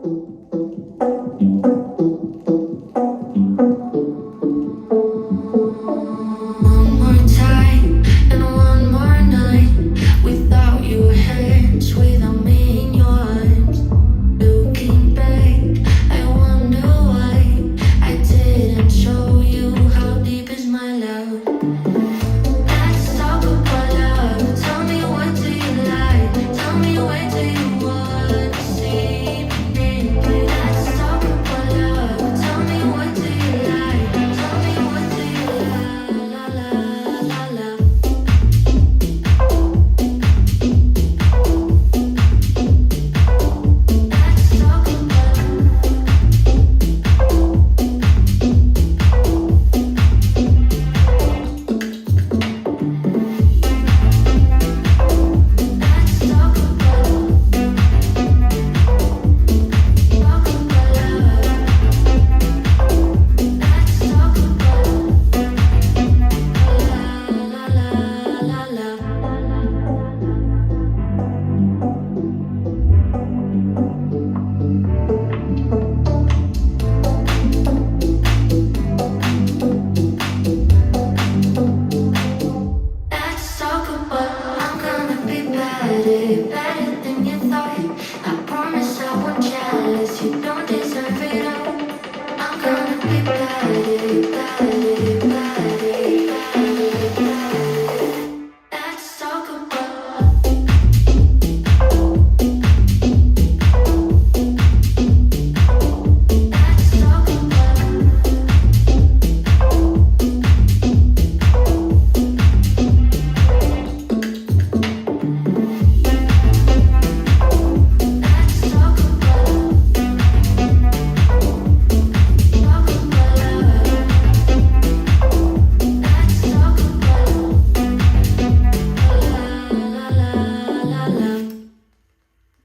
One more time and one more night without your hands, without me in your arms. Looking back, I wonder why I didn't show you how deep is my love. Let's talk about love. Tell me, what do you like? Tell me, where do you want to see me? Let's talk about love. Tell me, what do you like? Tell me, what do you like? La la la la. Let's talk about let's talk about talk about love. Let's talk about la la la la. Let's talk about I'm gonna be better, better than you thought. I promise I won't jealous. You don't